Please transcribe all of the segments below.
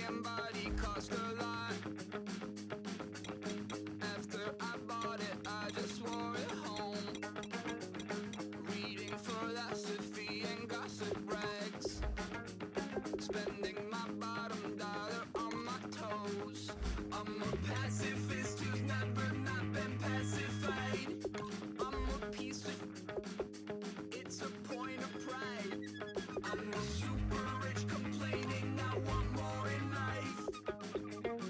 damn body cost a lot. After I bought it, I just wore it home, reading philosophy and gossip rags, spending my bottom dollar on my toes. I'm a pacifist who's never not been pacified. I'm a piece of, it's a point of pride. I'm a super rich complaining I want more in life.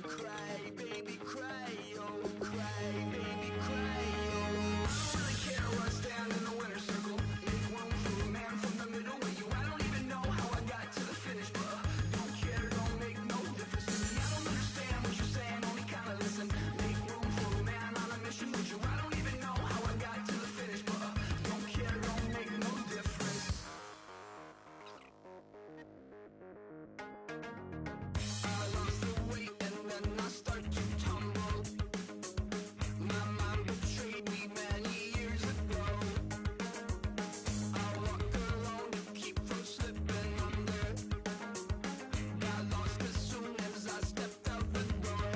Cry, baby, cry, oh, cry, baby, cry, oh. I don't really care where I stand in the winner's circle. Make room for a man from the middle with you. I don't even know how I got to the finish, but don't care, don't make no difference to me. I don't understand what you're saying, only kinda listen. Make room for a man on a mission with you. I don't even know how I got to the finish, but don't care, don't make no difference. I lost the weight and then I start to tumble. My mind betrayed me many years ago. I walk alone to keep from slipping under. Got lost as soon as I stepped out the door.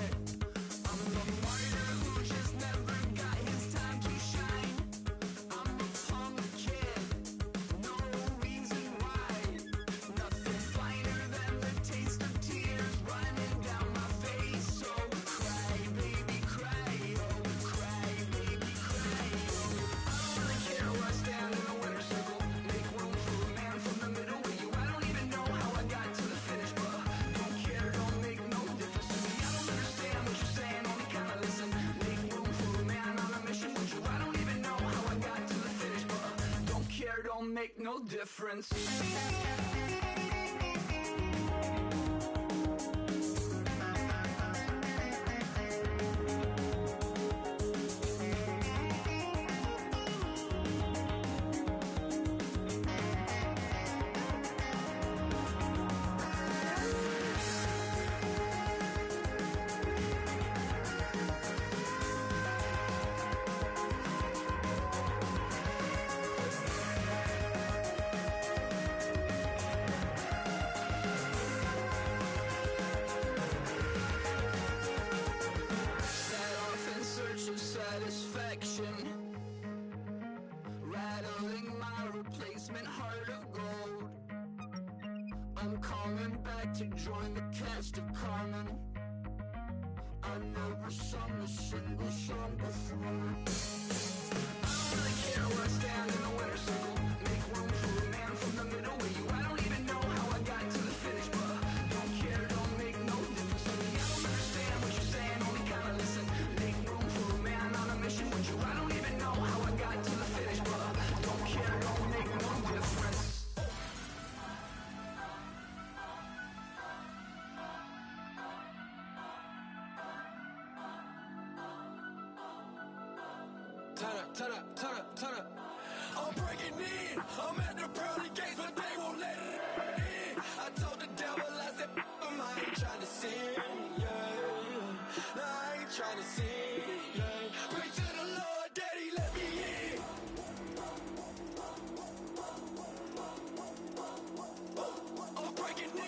I'm the martyr who just never got his time to shine. I'm a punk kid, no reason why. Nothing finer than the taste of tears running down my face. So cry, baby, cry, oh, cry, baby, cry, oh. I don't really care where I stand in the winner's circle. Make room for a man from the middle with you. I don't even know how I got to the finish, but don't care, don't make no difference to me. I don't understand what you're saying, only kinda listen. Make room for a man on a mission with you. I don't even know how I got to the finish, but don't care, don't make no difference. Set off in search of satisfaction, rattling my replacement heart of gold. I'm coming back to join the cast of Carmen. I never sung a single song before. I don't really care where I stand in the winner's circle. Make room for a man from the middle with you. I don't even know how I got to the finish, but don't care, don't make no difference to me. I don't understand what you're saying, only kinda listen. Make room for a man on a mission with you. I don't even know how I got to the finish, but don't care, don't make no difference. Turn up, turn up, turn up. I'm breaking in. I'm at the pearly gates, but they won't let it in. I told the devil, I said, I ain't trying to sin, yeah. No, I ain't trying to sin, yeah. Pray to the Lord, Daddy, let me in. I'm breaking in.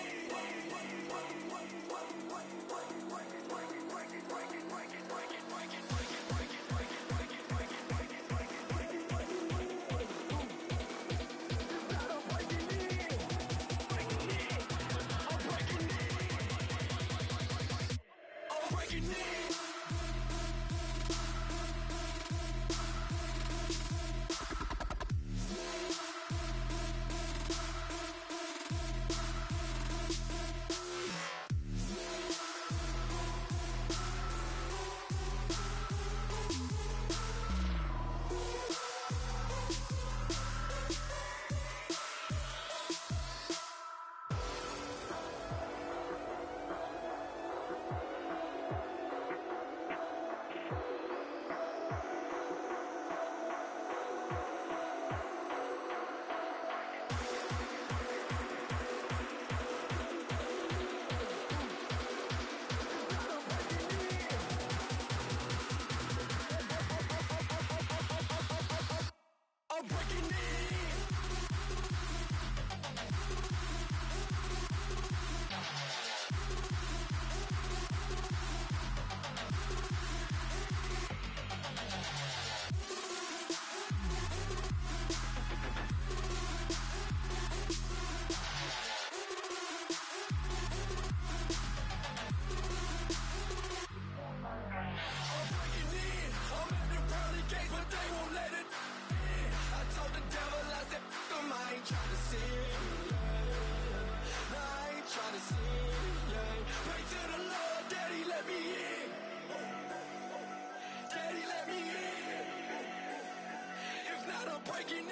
breaking in.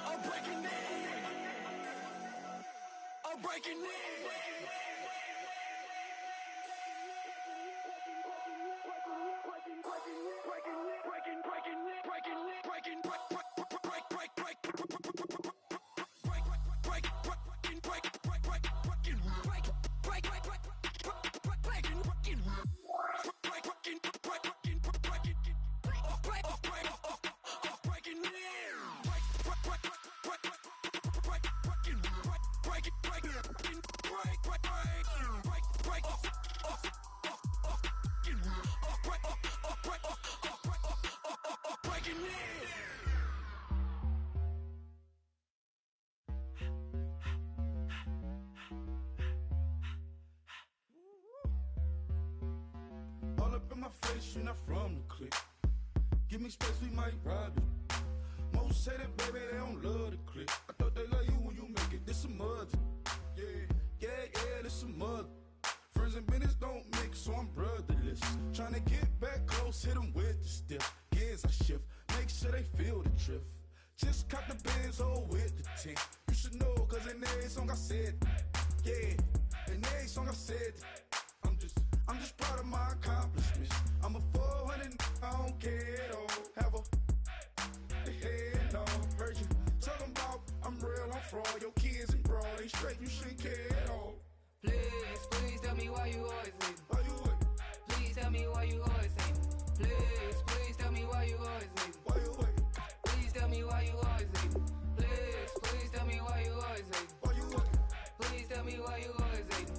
I'm breaking in. I'm breaking in. All up in my face, you're not from the clique. Give me space, we might ride it. Most say that, baby, they don't love the clique. I thought they love you when you make it. This some mud. Yeah, this some mud. Friends and business don't mix, so I'm brotherless. Trying to get back close, hit them with the stiff. Gears I shift, make sure they feel the drift. Just caught the Benz, oh, with the tint. You should know, cause in every song I said, yeah, in every song I said, I'm just proud of my accomplishments. I'm a 400, I don't care at all. Have a head on. Heard you talking about I'm real, I'm fraud. Your kids and broad ain't straight, you shouldn't care at all. Please tell me why you always leave. Why you wait? Please tell me why you always leave. Please tell me why you always leave. Why you wait? Please tell me why you always leave. Please tell me why you always leave. Why you wait? Please tell me why you always leave.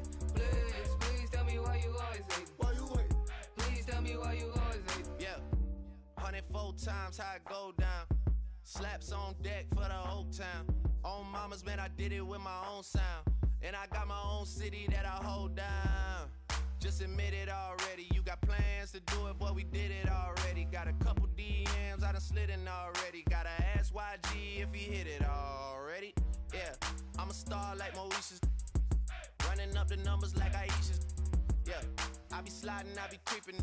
Please tell me why you always leave. Why you wait? Please tell me why you always leave. Yeah, 104 times how it go down. Slaps on deck for the whole town. On mamas, man, I did it with my own sound. And I got my own city that I hold down. Just admit it already. You got plans to do it, boy, we did it already. Got a couple DMs, I done slid in already. Gotta ask YG if he hit it already. Yeah, I'm a star like Moesha's. Running up the numbers like Aisha's. Yeah, I be sliding, I be creeping.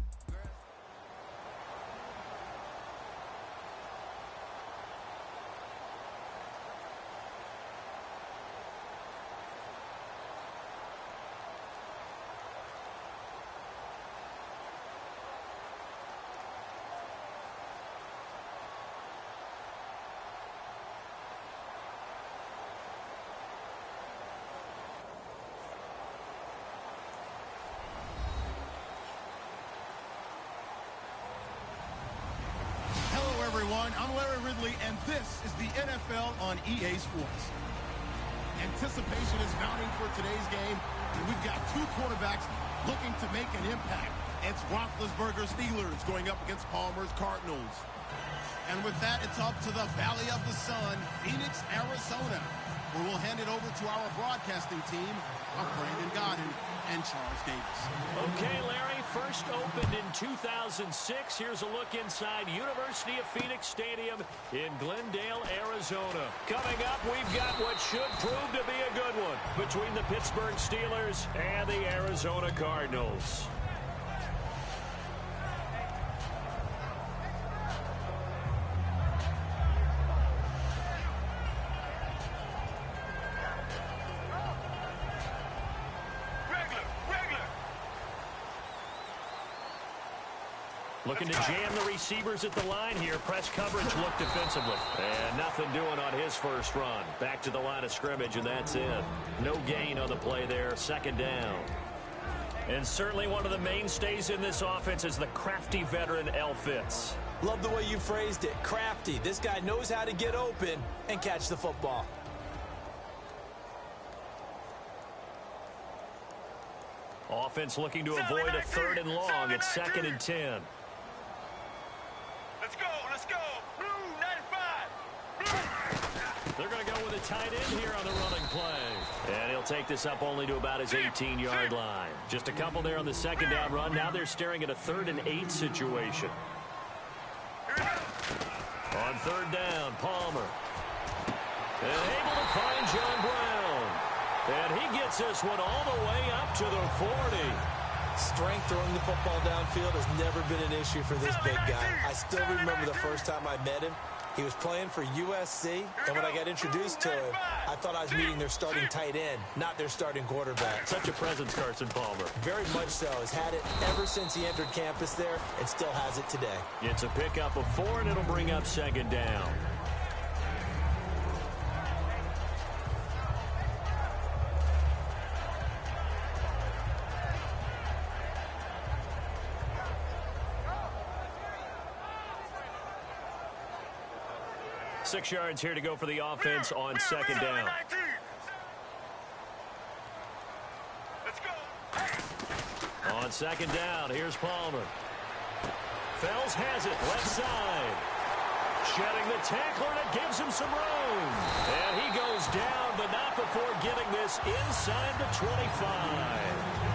Everyone, I'm Larry Ridley, and this is the NFL on EA Sports. Anticipation is mounting for today's game, and we've got two quarterbacks looking to make an impact. It's Roethlisberger's Steelers going up against Palmer's Cardinals. And with that, it's up to the Valley of the Sun, Phoenix, Arizona, where we'll hand it over to our broadcasting team of Brandon Godden and Charles Davis. Okay, Larry, first opened in 2006. Here's a look inside University of Phoenix Stadium in Glendale, Arizona. Coming up, we've got what should prove to be a good one between the Pittsburgh Steelers and the Arizona Cardinals. Looking to jam the receivers at the line here. Press coverage look defensively. And nothing doing on his first run. Back to the line of scrimmage, and that's it. No gain on the play there. Second down. And certainly one of the mainstays in this offense is the crafty veteran L. Fitz. Love the way you phrased it. Crafty. This guy knows how to get open and catch the football. Offense looking to avoid a 3rd and long. It's 2nd and 10. Let's go. Blue 95. They're going to go with a tight end here on the running play. And he'll take this up only to about his 18-yard line. Just a couple there on the second down run. Now they're staring at a 3rd and 8 situation. On 3rd down, Palmer. And able to find John Brown. And he gets this one all the way up to the 40. Strength throwing the football downfield has never been an issue for this big guy. I still remember the first time I met him. He was playing for USC, and when I got introduced to him, I thought I was meeting their starting tight end, not their starting quarterback. Such a presence, Carson Palmer. Very much so. Has had it ever since he entered campus there and still has it today. It's a pickup of 4, and it'll bring up second down. Six yards here to go for the offense on second down. On second down, here's Palmer. Fells has it, left side. Shedding the tackler, and it gives him some room. And he goes down, but not before getting this inside the 25.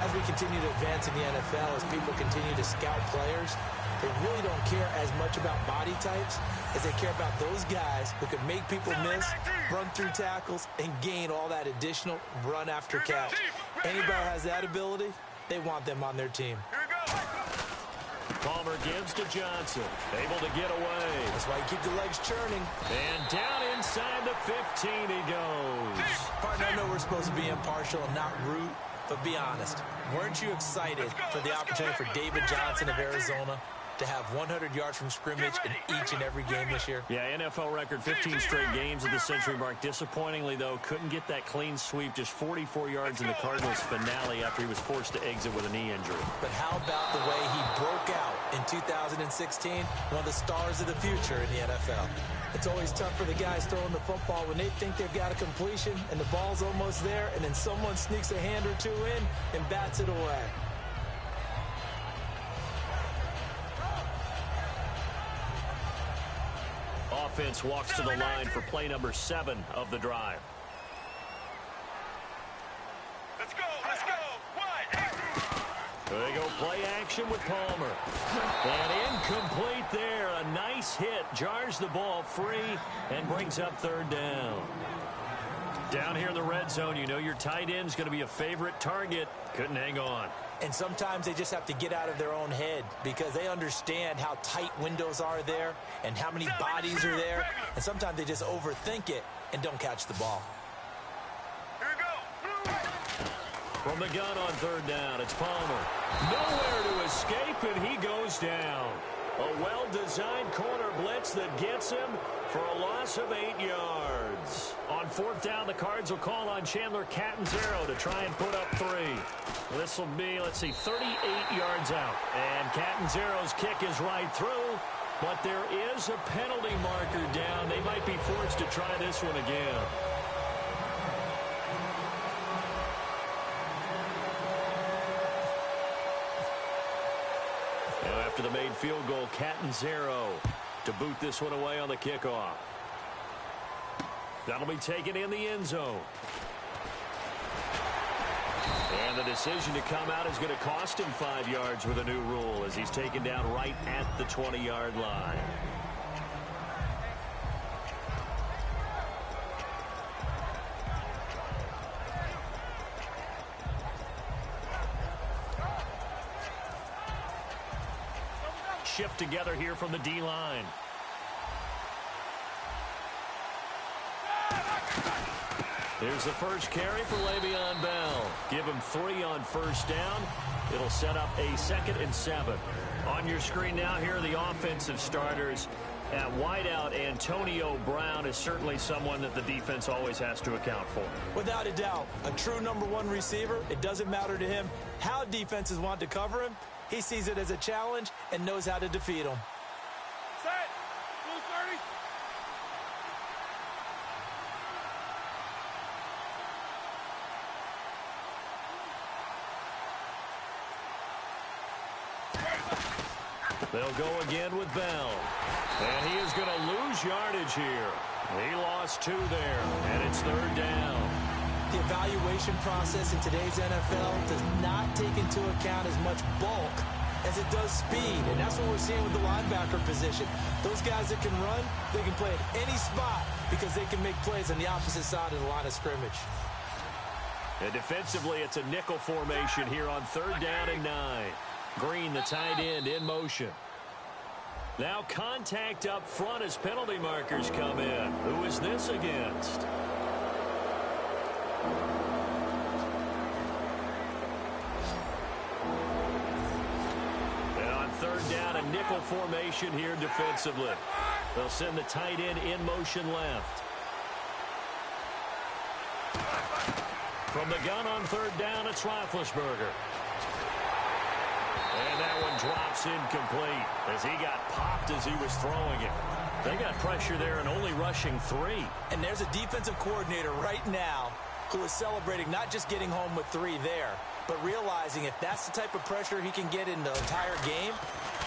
As we continue to advance in the NFL, as people continue to scout players, they really don't care as much about body types as they care about those guys who can make people miss, run through tackles, and gain all that additional run after catch. Anybody who has that ability, they want them on their team. Palmer gives to Johnson. Able to get away. That's why you keep the legs churning. And down inside the 15 he goes. Partner, I know we're supposed to be impartial and not root, but be honest. Weren't you excited for the opportunity for David Johnson of Arizona to have 100 yards from scrimmage in each and every game this year? Yeah, NFL record, 15 straight games at the century mark. Disappointingly, though, couldn't get that clean sweep, just 44 yards in the Cardinals' finale after he was forced to exit with a knee injury. But how about the way he broke out in 2016? One of the stars of the future in the NFL. It's always tough for the guys throwing the football when they think they've got a completion and the ball's almost there, and then someone sneaks a hand or two in and bats it away. Offense walks to the line for play number 7 of the drive. Let's go, let's go. There they go, play action with Palmer. And incomplete there. A nice hit. Jars the ball free and brings up third down. Down here in the red zone, you know your tight end's going to be a favorite target. Couldn't hang on. And sometimes they just have to get out of their own head because they understand how tight windows are there and how many bodies are there. And sometimes they just overthink it and don't catch the ball. From the gun on third down, it's Palmer. Nowhere to escape, and he goes down. A well-designed corner blitz that gets him for a loss of 8 yards. On fourth down, the Cards will call on Chandler Catanzaro to try and put up 3. This will be, 38 yards out. And Catanzaro's kick is right through, but there is a penalty marker down. They might be forced to try this one again. Now after the made field goal, Catanzaro to boot this one away on the kickoff. That'll be taken in the end zone. And the decision to come out is going to cost him 5 yards with a new rule as he's taken down right at the 20-yard line. Shift together here from the D-line. Here's the first carry for Le'Veon Bell. Give him 3 on first down. It'll set up a 2nd and 7. On your screen now, here are the offensive starters. At wideout, Antonio Brown is certainly someone that the defense always has to account for. Without a doubt, a true number 1 receiver. It doesn't matter to him how defenses want to cover him. He sees it as a challenge and knows how to defeat them. Set. Blue 30. They'll go again with Bell. And he is going to lose yardage here. He lost 2 there, and it's third down. The evaluation process in today's NFL does not take into account as much bulk as it does speed, and that's what we're seeing with the linebacker position. Those guys that can run, they can play at any spot because they can make plays on the opposite side of the line of scrimmage. And defensively, it's a nickel formation here on 3rd down and 9. Green, the tight end, in motion. Now contact up front as penalty markers come in. Who is this against? And on 3rd down, a nickel formation here defensively. They'll send the tight end in motion left. From the gun on 3rd down, it's Roethlisberger. And that one drops incomplete as he got popped as he was throwing it. They got pressure there and only rushing 3. And there's a defensive coordinator right now who is celebrating not just getting home with 3 there, but realizing if that's the type of pressure he can get in the entire game,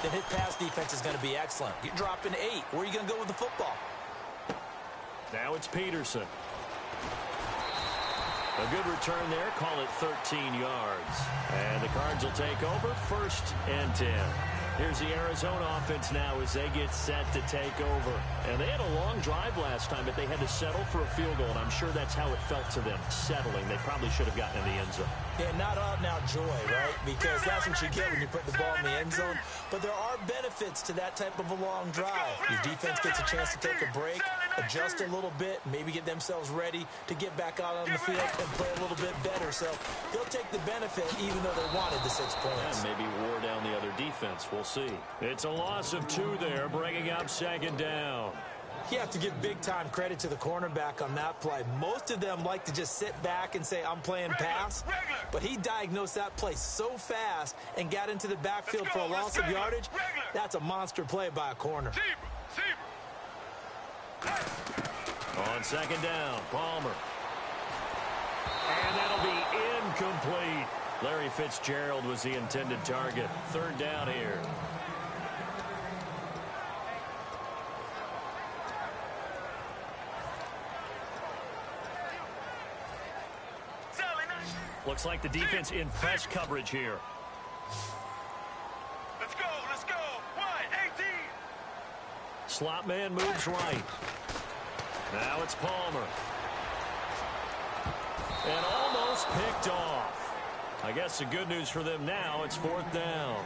then his pass defense is going to be excellent. You're dropping 8. Where are you going to go with the football? Now it's Peterson. A good return there. Call it 13 yards. And the Cards will take over 1st and 10. Here's the Arizona offense now as they get set to take over. And they had a long drive last time, but they had to settle for a field goal, and I'm sure that's how it felt to them, settling. They probably should have gotten in the end zone. Yeah, not out and out joy, right? Because that's what you get when you put the ball in the end zone. But there are benefits to that type of a long drive. Your defense gets a chance to take a break, adjust a little bit, maybe get themselves ready to get back out on the field and play a little bit better. So they'll take the benefit even though they wanted the 6 points. And maybe wore down the other defense. We'll see. It's a loss of 2 there, bringing up 2nd down. You have to give big-time credit to the cornerback on that play. Most of them like to just sit back and say, I'm playing pass. But he diagnosed that play so fast and got into the backfield for a loss of yardage. That's a monster play by a corner. On 2nd down, Palmer. And that'll be incomplete. Larry Fitzgerald was the intended target. 3rd down here. Looks like the defense in press coverage here. Let's go. 1-18. Slot man moves right. Now it's Palmer. And almost picked off. I guess the good news for them now, it's 4th down.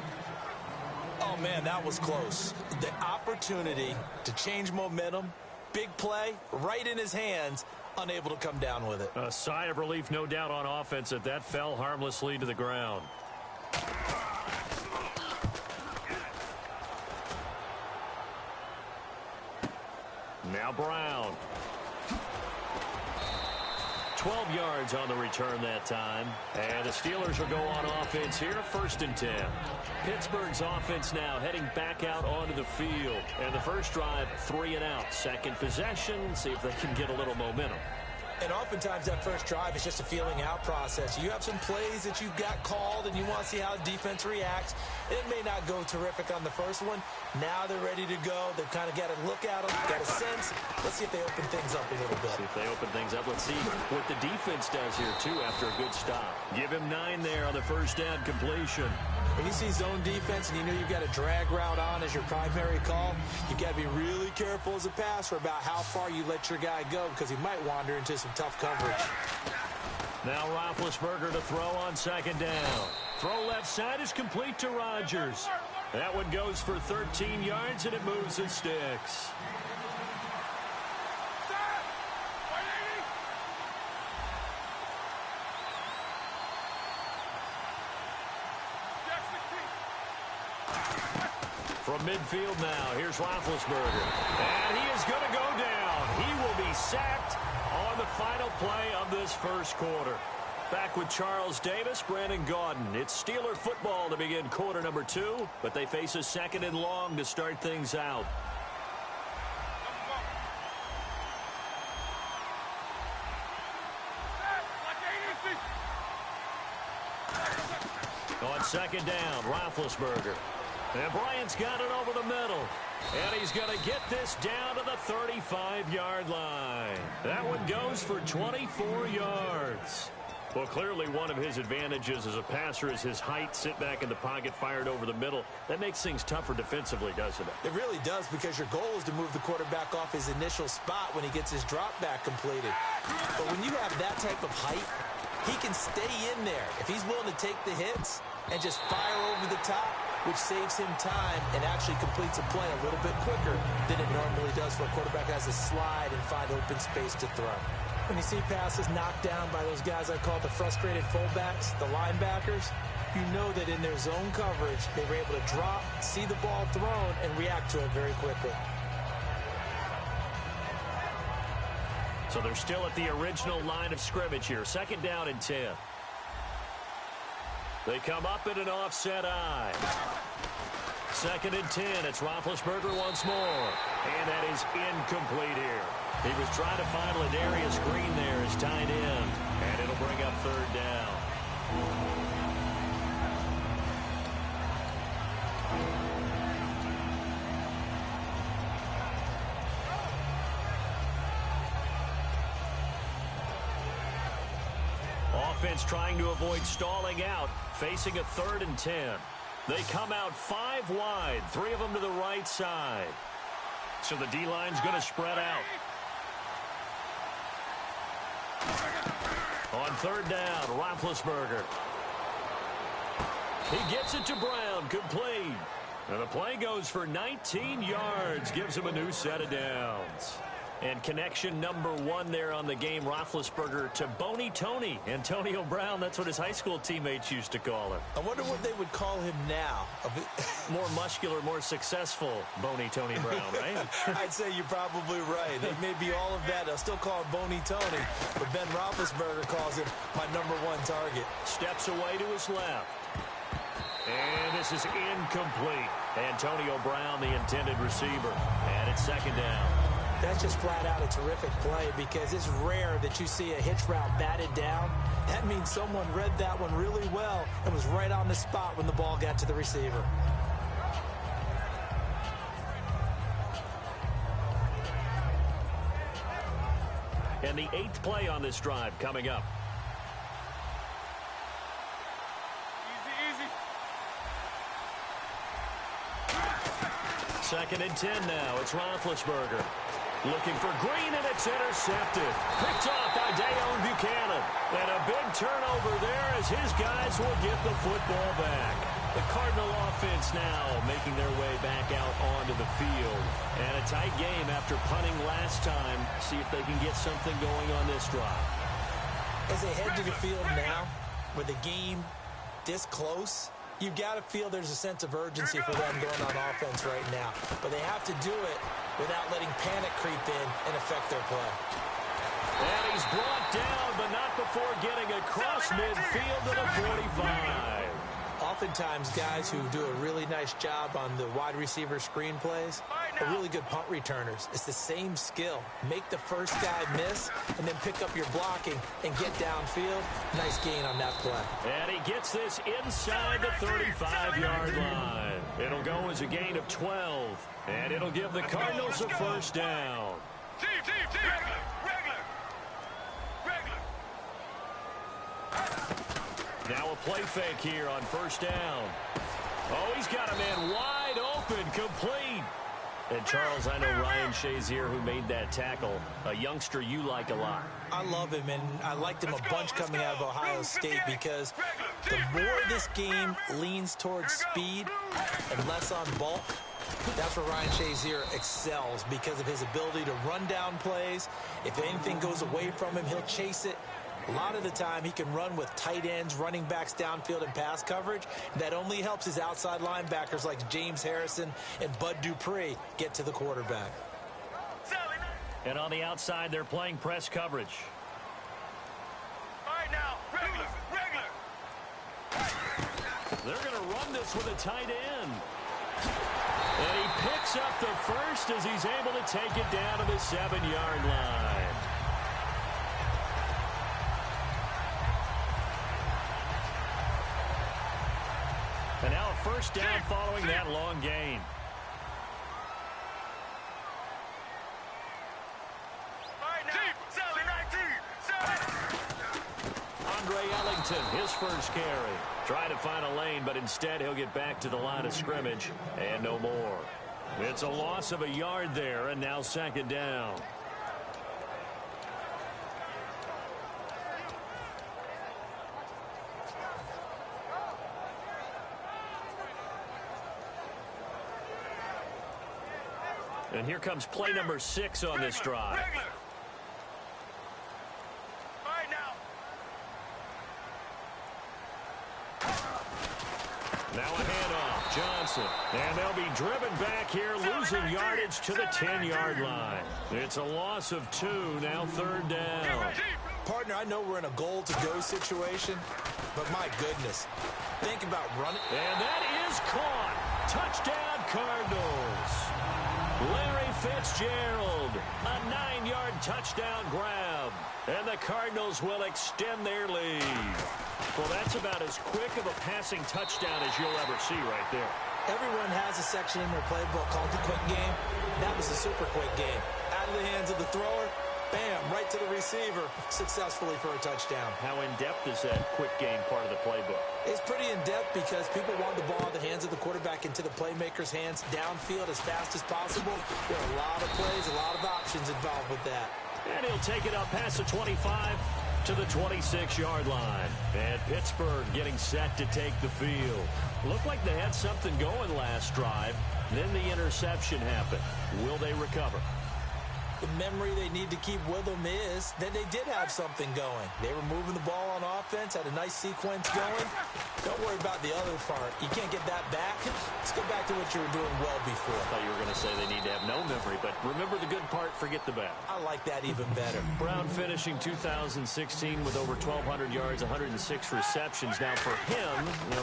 Oh, man, that was close. The opportunity to change momentum, big play, right in his hands, unable to come down with it. A sigh of relief, no doubt, on offense that fell harmlessly to the ground. Now Brown. 12 yards on the return that time. And the Steelers will go on offense here, 1st and 10. Pittsburgh's offense now heading back out onto the field. And the first drive, 3 and out. Second possession, see if they can get a little momentum. And oftentimes that first drive is just a feeling out process. You have some plays that you've got called and you want to see how the defense reacts. It may not go terrific on the first one. Now they're ready to go. They've kind of got to look at them, got a sense. Let's see if they open things up a little bit. See if they open things up. Let's see what the defense does here, too, after a good stop. Give him 9 there on the first down completion. When you see zone defense and you know you've got a drag route on as your primary call, you've got to be really careful as a passer about how far you let your guy go because he might wander into some tough coverage. Now Roethlisberger to throw on 2nd down. Throw left side is complete to Rodgers. That one goes for 13 yards and it moves and sticks. From midfield now, here's Roethlisberger. And he is going to go down. He will be sacked on the final play of this first quarter. Back with Charles Davis, Brandon Gaudin. It's Steeler football to begin quarter number 2, but they face a 2nd and long to start things out. On 2nd down, Roethlisberger. And Bryant's got it over the middle. And he's going to get this down to the 35-yard line. That one goes for 24 yards. Well, clearly one of his advantages as a passer is his height. Sit back in the pocket, fired over the middle. That makes things tougher defensively, doesn't it? It really does, because your goal is to move the quarterback off his initial spot when he gets his drop back completed. But when you have that type of height, He can stay in there if he's willing to take the hits and just fire over the top, which saves him time and actually completes a play a little bit quicker than it normally does for a quarterback that has to slide and find open space to throw. When you see passes knocked down by those guys I call the frustrated fullbacks, the linebackers, you know that in their zone coverage, they were able to drop, see the ball thrown, and react to it very quickly. So they're still at the original line of scrimmage here. 2nd down and 10. They come up in an offset eye. 2nd and 10. It's Roethlisberger once more. And that is incomplete here. He was trying to find Ladarius Green there as tight end. And it'll bring up 3rd down. Offense trying to avoid stalling out, facing a 3rd and 10. They come out 5 wide, 3 of them to the right side. So the D-line's going to spread out. On 3rd down, Roethlisberger. He gets it to Brown, complete. And the play goes for 19 yards, gives him a new set of downs. And connection number 1 there on the game, Roethlisberger to Boney Tony. Antonio Brown, that's what his high school teammates used to call him. I wonder what they would call him now. More muscular, more successful Boney Tony Brown, right? I'd say you're probably right. They may be all of that. They'll still call him Boney Tony, but Ben Roethlisberger calls him my number 1 target. Steps away to his left. And this is incomplete. Antonio Brown, the intended receiver. And it's 2nd down. That's just flat out a terrific play because it's rare that you see a hitch route batted down. That means someone read that one really well and was right on the spot when the ball got to the receiver. And the 8th play on this drive coming up. Easy. 2nd and 10 now. It's Roethlisberger. Looking for Green, and it's intercepted. Picked off by Dayon Buchanan. And a big turnover there as his guys will get the football back. The Cardinal offense now making their way back out onto the field. And a tight game after punting last time. See if they can get something going on this drive. As they head to the field now, with the game this close, you've got to feel there's a sense of urgency for them going on offense right now. But they have to do it without letting panic creep in and affect their play. And he's brought down, but not before getting across midfield to the 45. Oftentimes, guys who do a really nice job on the wide receiver screen plays are really good punt returners. It's the same skill. Make the first guy miss and then pick up your blocking and get downfield. Nice gain on that play. And he gets this inside the 35-yard line. It'll go as a gain of 12, and it'll give the Cardinals a 1st down. Now a play fake here on 1st down. Oh, he's got a man wide open, complete. And, Charles, I know Ryan Shazier, who made that tackle, a youngster you like a lot. I love him, and I liked him a bunch coming out of Ohio State because the more this game leans towards speed and less on bulk, that's where Ryan Shazier excels because of his ability to run down plays. If anything goes away from him, he'll chase it. A lot of the time, he can run with tight ends, running backs downfield and pass coverage. That only helps his outside linebackers like James Harrison and Bud Dupree get to the quarterback. And on the outside, they're playing press coverage. All right, now, regular. They're going to run this with a tight end. And he picks up the first as he's able to take it down to the 7-yard line. And now a 1st down following that long gain. Andre Ellington, his first carry. Trying to find a lane, but instead he'll get back to the line of scrimmage and no more. It's a loss of a yard there, and now 2nd down. And here comes play number 6 on this drive. Now a handoff, Johnson. And they'll be driven back here, losing yardage to the 10-yard line. It's a loss of 2, now 3rd down. Partner, I know we're in a goal-to-go situation, but my goodness, think about running. And that is caught. Touchdown, Cardinals. Larry Fitzgerald, a 9-yard touchdown grab. And the Cardinals will extend their lead. Well, that's about as quick of a passing touchdown as you'll ever see right there. Everyone has a section in their playbook called the quick game. That was a super quick game. Out of the hands of the thrower, bam, right to the receiver, successfully for a touchdown. How in-depth is that quick game part of the playbook? It's pretty in-depth because people want the ball in the hands of the quarterback into the playmaker's hands downfield as fast as possible. There are a lot of plays, a lot of options involved with that. And he'll take it up past the 25 to the 26-yard line. And Pittsburgh getting set to take the field. Looked like they had something going last drive. Then the interception happened. Will they recover? The memory they need to keep with them is that they did have something going. They were moving the ball on offense, had a nice sequence going. Don't worry about the other part. You can't get that back. Let's go back to what you were doing well before. I thought you were going to say they need to have no memory, but remember the good part, forget the bad. I like that even better. Brown finishing 2016 with over 1,200 yards, 106 receptions. Now for him,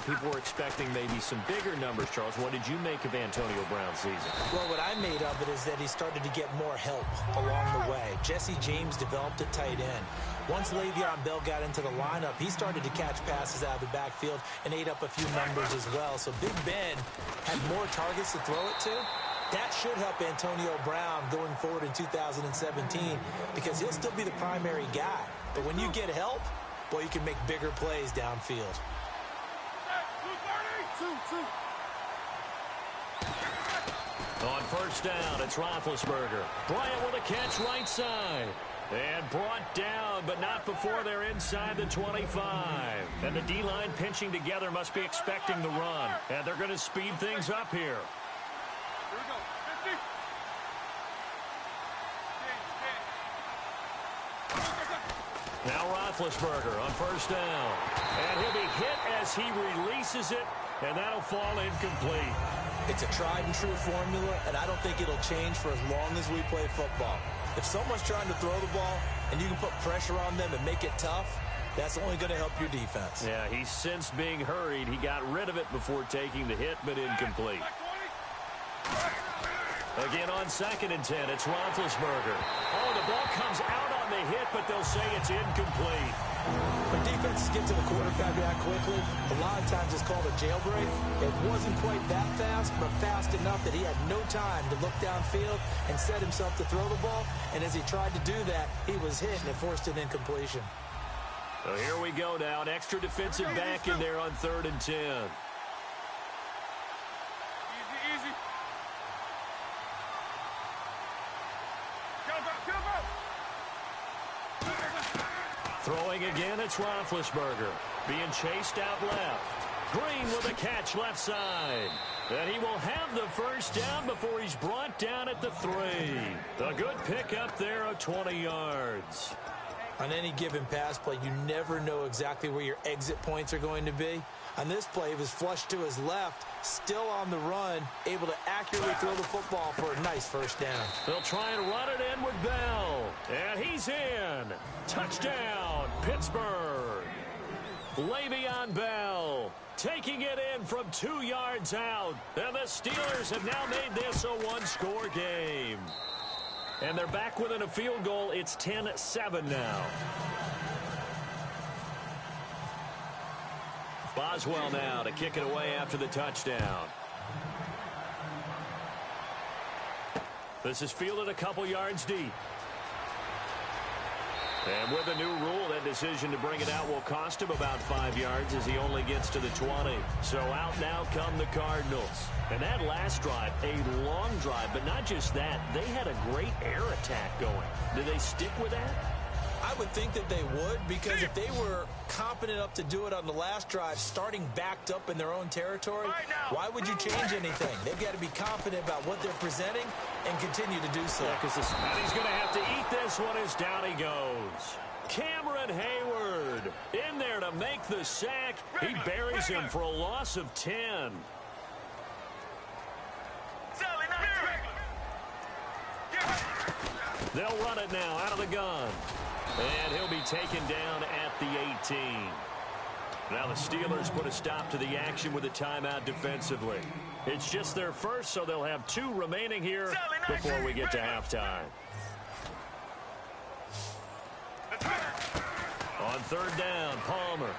people were expecting maybe some bigger numbers, Charles. What did you make of Antonio Brown's season? Well, what I made of it is that he started to get more help along the way. Jesse James developed at tight end. Once Le'Veon Bell got into the lineup, he started to catch passes out of the backfield and ate up a few numbers as well. So Big Ben had more targets to throw it to. That should help Antonio Brown going forward in 2017 because he'll still be the primary guy. But when you get help, boy, you can make bigger plays downfield. On first down, it's Roethlisberger. Bryant with a catch right side. And brought down, but not before they're inside the 25. And the D-line pinching together must be expecting the run. And they're going to speed things up here. Here we go. 50. Now Roethlisberger on first down. And he'll be hit as he releases it, and that'll fall incomplete. It's a tried-and-true formula, and I don't think it'll change for as long as we play football. If someone's trying to throw the ball and you can put pressure on them and make it tough, that's only going to help your defense. Yeah, he's since being hurried. He got rid of it before taking the hit, but incomplete. Again on 2nd and 10, it's Roethlisberger. Oh, the ball comes out on the hit, but they'll say it's incomplete. When defenses get to the quarterback that quickly, a lot of times it's called a jailbreak. It wasn't quite that fast, but fast enough that he had no time to look downfield and set himself to throw the ball. And as he tried to do that, he was hit and it forced an incompletion. So here we go now. An extra defensive back in there on 3rd and 10. Easy. Throwing again, it's Roethlisberger. Being chased out left. Green with a catch left side. And he will have the first down before he's brought down at the 3. A good pick up there of 20 yards. On any given pass play, you never know exactly where your exit points are going to be. On this play, he was flushed to his left, still on the run, able to accurately throw the football for a nice first down. They'll try and run it in with Bell. And he's in. Touchdown, Pittsburgh. Le'Veon Bell taking it in from 2 yards out. And the Steelers have now made this a one-score game. And they're back within a field goal. It's 10-7 now. Boswell now to kick it away after the touchdown. This is fielded a couple yards deep. And with a new rule, that decision to bring it out will cost him about 5 yards as he only gets to the 20. So out now come the Cardinals. And that last drive, a long drive, but not just that. They had a great air attack going. Do they stick with that? I would think that they would, because if they were competent enough to do it on the last drive, starting backed up in their own territory, why would you change anything? They've got to be confident about what they're presenting and continue to do so. And he's going to have to eat this one as down he goes. Cameron Hayward in there to make the sack. He buries him for a loss of 10. They'll run it now out of the gun. And he'll be taken down at the 18. Now the Steelers put a stop to the action with a timeout defensively. It's just their first, so they'll have 2 remaining here before we get to halftime. On third down, Palmer.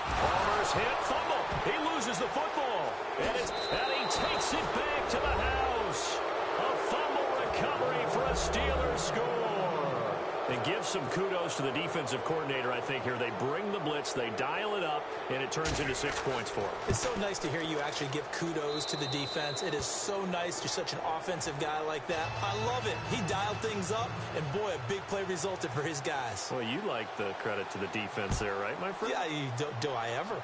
Palmer's hit, fumble. He loses the football. And he takes it back to the house. A fumble recovery for a Steelers score. And give some kudos to the defensive coordinator, I think, here. They bring the blitz, they dial it up, and it turns into 6 points for them. It's so nice to hear you actually give kudos to the defense. It is so nice. You're such an offensive guy like that. I love it. He dialed things up, and boy, a big play resulted for his guys. Well, you like the credit to the defense there, right, my friend? Yeah, do I ever?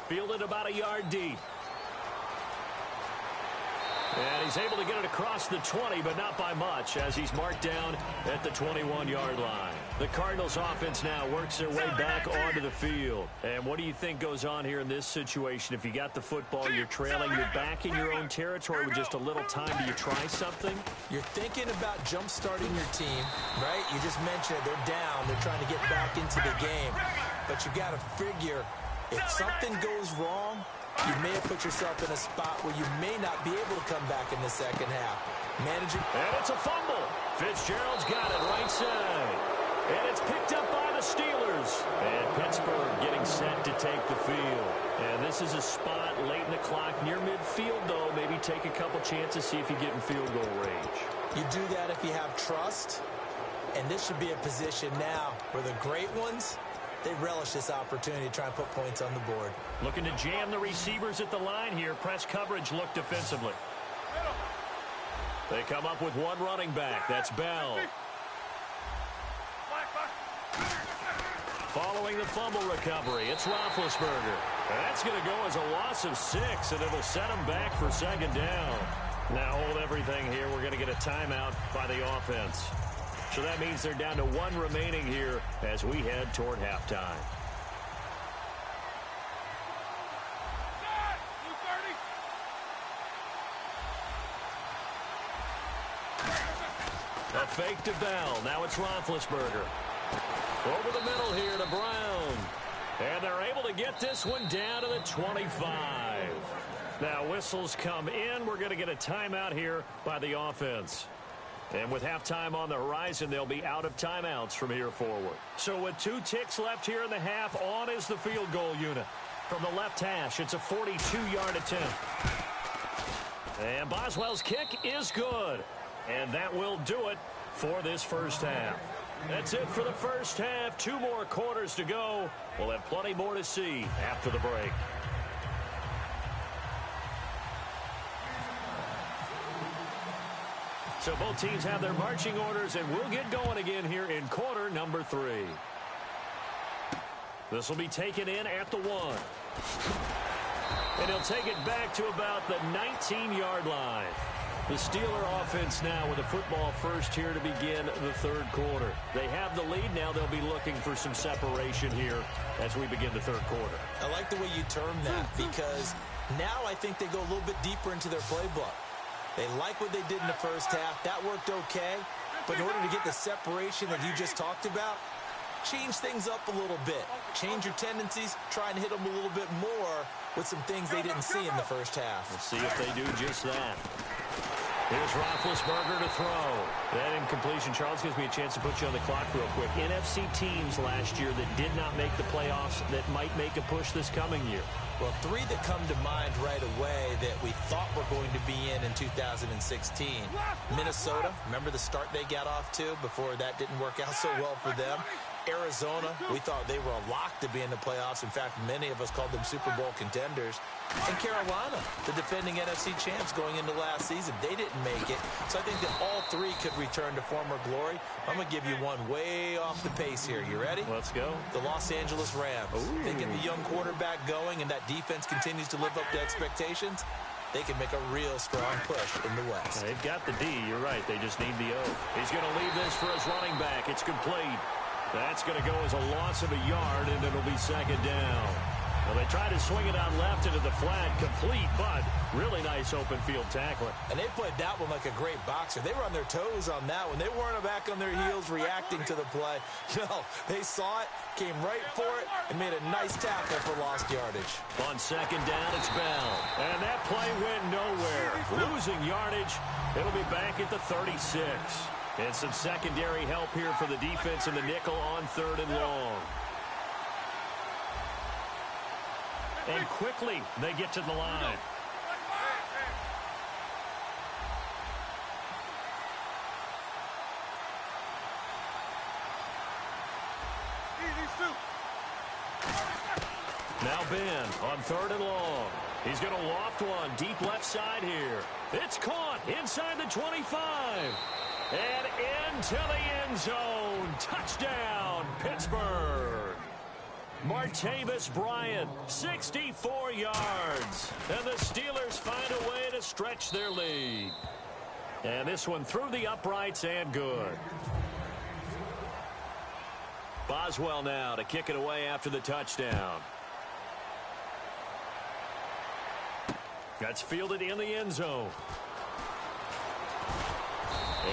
Fielded about a yard deep. And he's able to get it across the 20, but not by much, as he's marked down at the 21-yard line. The Cardinals offense now works their way back onto the field. And what do you think goes on here in this situation? If you got the football, you're trailing, you're back in your own territory with just a little time. Do you try something? You're thinking about jump-starting your team, right? You just mentioned it. They're down. They're trying to get back into the game. But you got to figure, if something goes wrong, you may have put yourself in a spot where you may not be able to come back in the second half. Managing. And it's a fumble. Fitzgerald's got it right side. And it's picked up by the Steelers. And Pittsburgh getting set to take the field. And this is a spot late in the clock near midfield, though. Maybe take a couple chances, see if you get in field goal range. You do that if you have trust. And this should be a position now where the great ones, they relish this opportunity to try and put points on the board. Looking to jam the receivers at the line here. Press coverage look defensively. They come up with one running back. That's Bell. Following the fumble recovery, it's Roethlisberger. That's going to go as a loss of 6, and it'll set him back for second down. Now hold everything here. We're going to get a timeout by the offense. So that means they're down to 1 remaining here as we head toward halftime. A fake to Bell. Now it's Roethlisberger. Over the middle here to Brown. And they're able to get this one down to the 25. Now whistles come in. We're going to get a timeout here by the offense. And with halftime on the horizon, they'll be out of timeouts from here forward. So with 2 ticks left here in the half, on is the field goal unit. From the left hash, it's a 42-yard attempt. And Boswell's kick is good. And that will do it for this first half. That's it for the first half. 2 more quarters to go. We'll have plenty more to see after the break. So both teams have their marching orders, and we'll get going again here in quarter number 3. This will be taken in at the 1. And he'll take it back to about the 19-yard line. The Steeler offense now with a football first here to begin the third quarter. They have the lead. Now they'll be looking for some separation here as we begin the third quarter. I like the way you term that, because now I think they go a little bit deeper into their playbook. They like what they did in the first half. That worked okay. But in order to get the separation that you just talked about, change things up a little bit. Change your tendencies. Try and hit them a little bit more with some things they didn't see in the first half. We'll see if they do just that. Here's Roethlisberger to throw. That incompletion, Charles, gives me a chance to put you on the clock real quick. NFC teams last year that did not make the playoffs that might make a push this coming year. Well, 3 that come to mind right away that we thought were going to be in 2016. Minnesota, remember the start they got off to before that didn't work out so well for them? Arizona, we thought they were a lock to be in the playoffs. In fact, many of us called them Super Bowl contenders. And Carolina, the defending NFC champs going into last season, they didn't make it. So I think that all three could return to former glory. I'm going to give you one way off the pace here. You ready? Let's go. The Los Angeles Rams. Ooh. They get the young quarterback going, and that defense continues to live up to expectations. They can make a real strong push in the West. They've got the D. You're right. They just need the O. He's going to leave this for his running back. It's complete. That's going to go as a loss of a yard, and it'll be second down. Well, they tried to swing it out left into the flat, complete, but really nice open field tackling. And they played that one like a great boxer. They were on their toes on that one. They weren't back on their heels reacting to the play. No, they saw it, came right for it, and made a nice tackle for lost yardage. On second down, it's Bell. And that play went nowhere. Losing yardage, it'll be back at the 36. And some secondary help here for the defense in the nickel on third and long. And quickly, they get to the line. Now Ben on third and long. He's going to loft one deep left side here. It's caught inside the 25. And into the end zone. Touchdown, Pittsburgh. Martavis Bryant, 64 yards. And the Steelers find a way to stretch their lead. And this one through the uprights and good. Boswell now to kick it away after the touchdown. That's fielded in the end zone.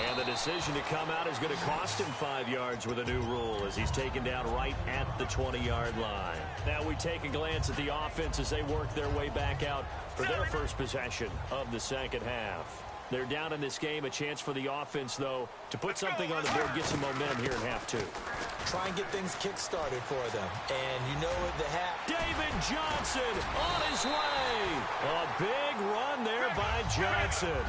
And the decision to come out is going to cost him 5 yards with a new rule as he's taken down right at the 20-yard line. Now we take a glance at the offense as they work their way back out for their first possession of the second half. They're down in this game. A chance for the offense, though, to put something on the board, get some momentum here in half two. Try and get things kick-started for them. And you know at the half, David Johnson on his way. A big run there by Johnson.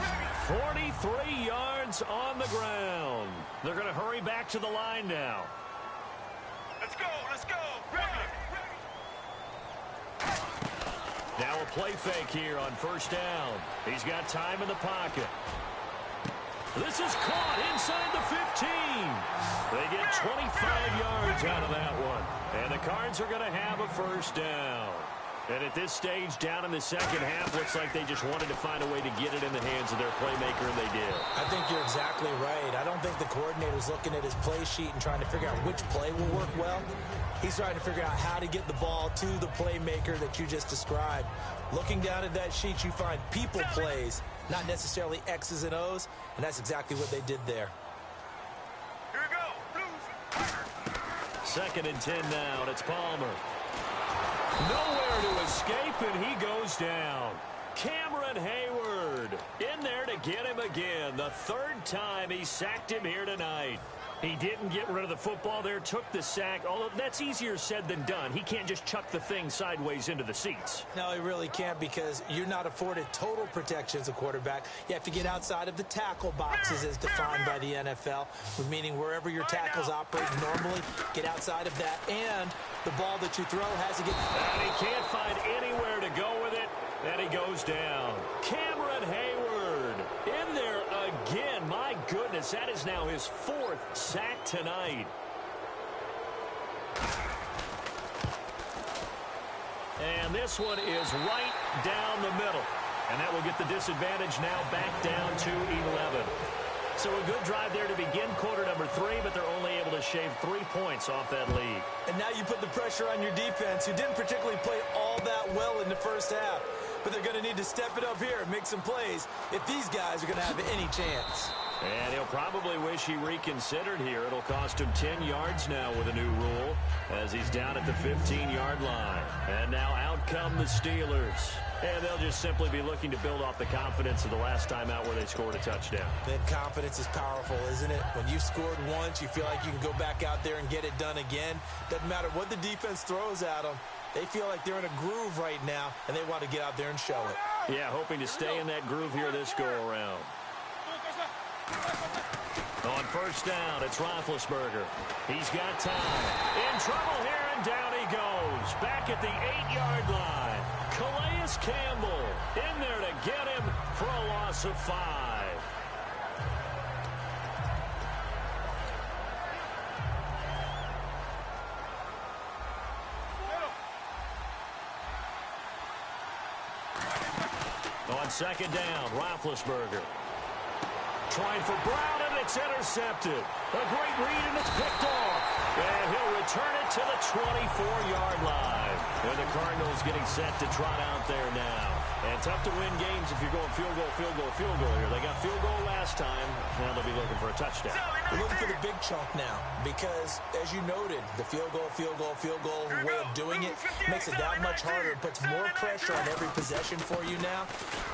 43 yards on the ground. They're going to hurry back to the line now. Let's go. Now a play fake here on first down. He's got time in the pocket. This is caught inside the 15. They get 25 yards out of that one. And the Cards are going to have a first down. And at this stage, down in the second half, looks like they just wanted to find a way to get it in the hands of their playmaker, and they did. I think you're exactly right. I don't think the coordinator's looking at his play sheet and trying to figure out which play will work well. He's trying to figure out how to get the ball to the playmaker that you just described. Looking down at that sheet, you find people plays, not necessarily X's and O's, and that's exactly what they did there. Here we go. Second and 10 now, and it's Palmer. Nowhere to escape, and he goes down. Cameron Hayward in there to get him again. The third time he sacked him here tonight. He didn't get rid of the football there, took the sack. Although that's easier said than done. He can't just chuck the thing sideways into the seats. No, he really can't, because you're not afforded total protection as a quarterback. You have to get outside of the tackle boxes as defined by the NFL, meaning wherever your tackles operate normally, get outside of that, and the ball that you throw has to get... And he can't find anywhere to go with it, and he goes down. Cameron Hayward in there again. My goodness, that is now his fourth sack tonight. And this one is right down the middle. And that will get the disadvantage now back down to 11. So a good drive there to begin quarter number 3, but they're only able to shave 3 points off that lead. And now you put the pressure on your defense, who didn't particularly play all that well in the first half. But they're going to need to step it up here and make some plays if these guys are going to have any chance. And he'll probably wish he reconsidered here. It'll cost him 10 yards now with a new rule as he's down at the 15-yard line. And now out come the Steelers. And they'll just simply be looking to build off the confidence of the last time out where they scored a touchdown. Then confidence is powerful, isn't it? When you've scored once, you feel like you can go back out there and get it done again. Doesn't matter what the defense throws at them. They feel like they're in a groove right now, and they want to get out there and show it. Yeah, hoping to stay in that groove here this go-around. On first down. It's Roethlisberger. He's got time. In trouble here, and down he goes. Back at the 8-yard line. Calais Campbell in there to get him for a loss of 5. On second down, Roethlisberger. Trying for Brown, and it's intercepted. A great read, and it's picked off. And he'll return it to the 24-yard line. And the Cardinals getting set to trot out there now. And tough to win games if you're going field goal, field goal, field goal here. They got field goal last time. Now they'll be looking for a touchdown. We're looking for the big chunk now because, as you noted, the field goal way of doing it makes it that much harder. It puts more pressure on every possession for you now.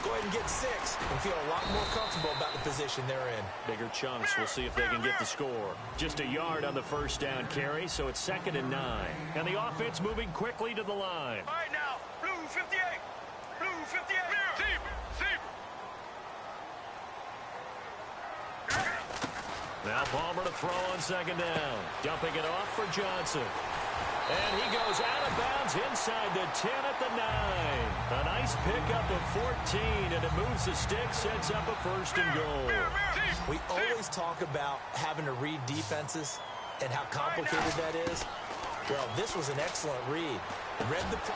Go ahead and get 6 and feel a lot more comfortable about the position they're in. Bigger chunks. We'll see if they can get the score. Just a yard on the first down carry, so it's 2nd and 9. And the offense moving quickly to the line. All right, now, blue 58. Blue 58. Now Palmer to throw on second down. Dumping it off for Johnson. And he goes out of bounds inside the 10 at the 9. A nice pickup of 14, and it moves the stick, sets up a 1st and goal. We always talk about having to read defenses and how complicated that is. Well, this was an excellent read.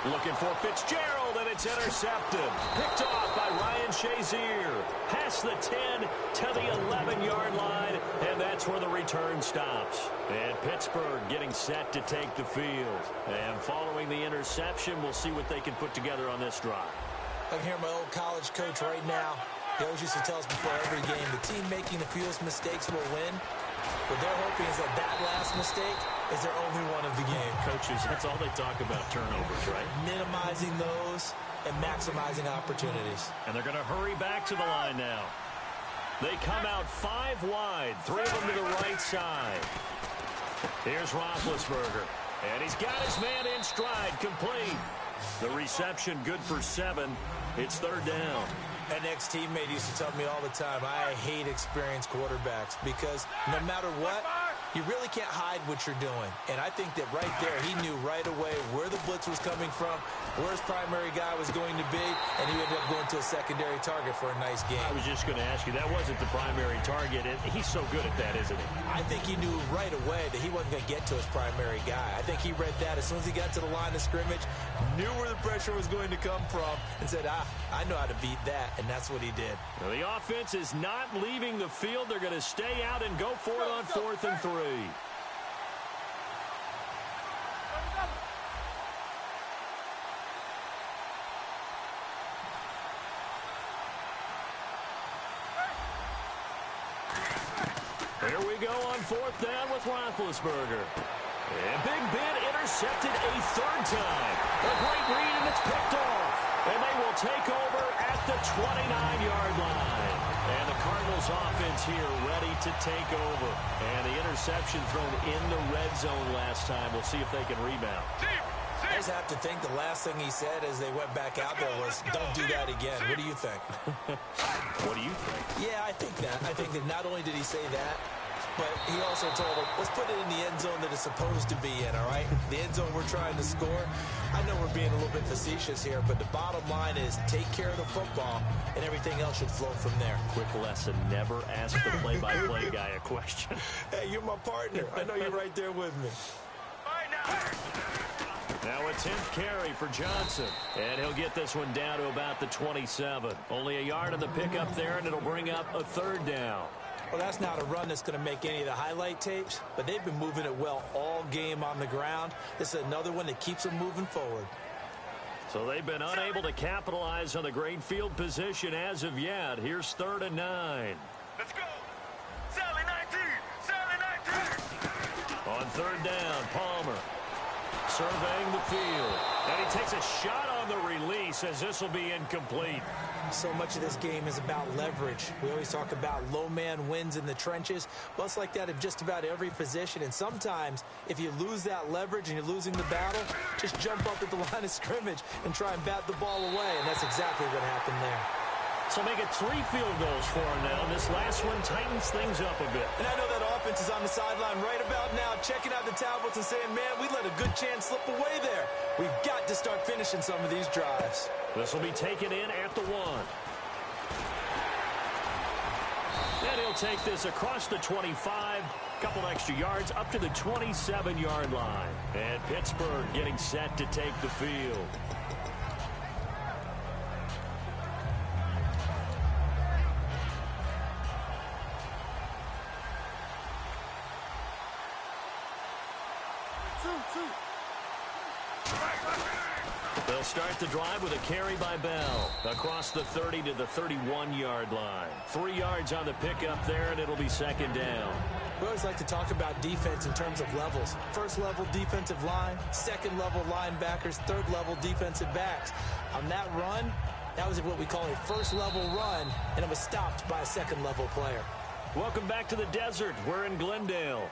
Looking for Fitzgerald, and it's intercepted. Picked off by Ryan Shazier. Past the 10 to the 11-yard line, and that's where the return stops. And Pittsburgh getting set to take the field. And following the interception, we'll see what they can put together on this drive. I can hear my old college coach right now. He always used to tell us before every game, the team making the fewest mistakes will win. What they're hoping is that that last mistake is their only one of the game. Coaches, that's all they talk about, turnovers, right? Minimizing those and maximizing opportunities. And they're going to hurry back to the line now. They come out 5 wide, 3 of them to the right side. Here's Roethlisberger. And he's got his man in stride, complete. The reception good for 7. It's 3rd down. An ex-teammate used to tell me all the time, I hate experienced quarterbacks because no matter what, you really can't hide what you're doing. And I think that right there, he knew right away where the blitz was coming from, where his primary guy was going to be, and he ended up going to a secondary target for a nice game. I was just going to ask you, that wasn't the primary target. He's so good at that, isn't he? I think he knew right away that he wasn't going to get to his primary guy. I think he read that as soon as he got to the line of scrimmage, knew where the pressure was going to come from, and said, I know how to beat that. And that's what he did. Well, the offense is not leaving the field. They're going to stay out and go for it on 4th and 3. Here we go on 4th down with Roethlisberger. And Big Ben intercepted a 3rd time. A great read, and it's picked off. And they will take over at the 29-yard line. And the Cardinals offense here ready to take over. And the interception thrown in the red zone last time. We'll see if they can rebound. I just have to think the last thing he said as they went back out there was, don't do that again. What do you think? What do you think? Yeah, I think that. I think that not only did he say that, but he also told them, let's put it in the end zone that it's supposed to be in, all right? The end zone we're trying to score. I know we're being a little bit facetious here, but the bottom line is take care of the football, and everything else should flow from there. Quick lesson, never ask the play-by-play guy a question. Hey, you're my partner. I know you're right there with me. Now a 10th carry for Johnson. And he'll get this one down to about the 27. Only a yard on the pickup there, and it'll bring up a 3rd down. Well, that's not a run that's going to make any of the highlight tapes, but they've been moving it well all game on the ground. This is another one that keeps them moving forward. So they've been unable to capitalize on the great field position as of yet. Here's 3rd and 9. Let's go. Sally 19. Sally 19. On 3rd down, Palmer surveying the field. And he takes a shot on the release as this will be incomplete. So much of this game is about leverage. We always talk about low man wins in the trenches. Well, it's like that in just about every position. And sometimes, if you lose that leverage and you're losing the battle, just jump up at the line of scrimmage and try and bat the ball away. And that's exactly what happened there. So make it 3 field goals for him now. This last one tightens things up a bit. And I know that offense is on the sideline right about now, checking out the tablets and saying, man, we let a good chance slip away there. We've got to start finishing some of these drives. This will be taken in at the 1. And he'll take this across the 25. Couple extra yards up to the 27-yard line. And Pittsburgh getting set to take the field. They'll start the drive with a carry by Bell across the 30 to the 31-yard line. 3 yards on the pickup there, and it'll be second down. We always like to talk about defense in terms of levels. First level defensive line, second level linebackers, third level defensive backs. On that run, that was what we call a first level run, and it was stopped by a second level player. Welcome back to the desert. We're in Glendale.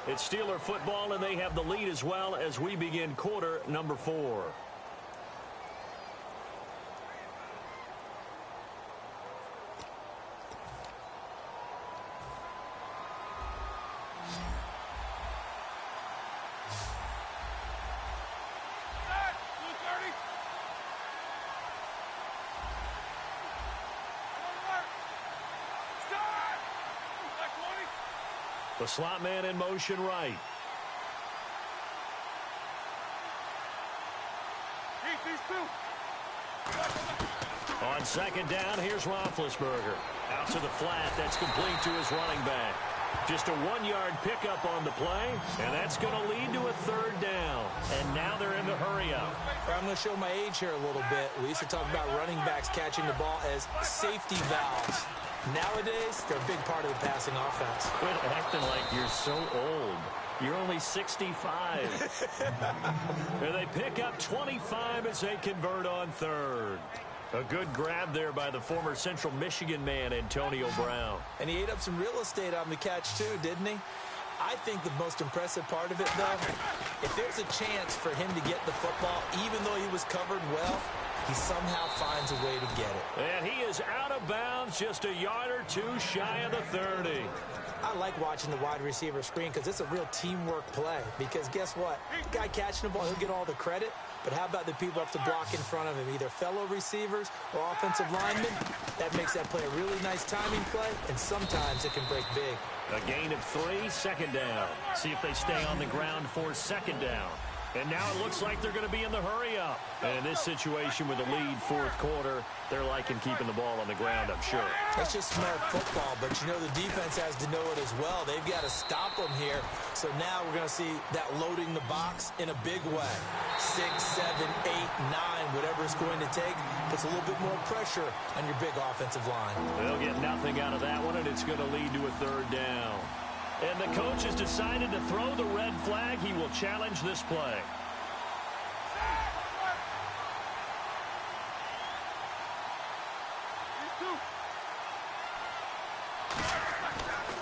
It's Steeler football, and they have the lead as well as we begin quarter number 4. The slot man in motion right. On second down, here's Roethlisberger. Out to the flat. That's complete to his running back. Just a 1-yard pickup on the play, and that's going to lead to a third down. And now they're in the hurry-up. I'm going to show my age here a little bit. We used to talk about running backs catching the ball as safety valves. Nowadays, they're a big part of the passing offense. Quit acting like you're so old. You're only 65. And they pick up 25 as they convert on third. A good grab there by the former Central Michigan man, Antonio Brown. And he ate up some real estate on the catch, too, didn't he? I think the most impressive part of it, though, if there's a chance for him to get the football, even though he was covered well, he somehow finds a way to get it. And he is out of bounds, just a yard or two shy of the 30. I like watching the wide receiver screen because it's a real teamwork play. Because guess what? The guy catching the ball, he'll get all the credit. But how about the people up to block in front of him, either fellow receivers or offensive linemen? That makes that play a really nice timing play, and sometimes it can break big. A gain of 3, second down. See if they stay on the ground for second down. And now it looks like they're going to be in the hurry-up. And in this situation with a lead fourth quarter, they're liking keeping the ball on the ground, I'm sure. That's just smart football, but you know the defense has to know it as well. They've got to stop them here. So now we're going to see that loading the box in a big way. 6, 7, 8, 9, whatever it's going to take, puts a little bit more pressure on your big offensive line. They'll get nothing out of that one, and it's going to lead to a third down. And the coach has decided to throw the red flag. He will challenge this play.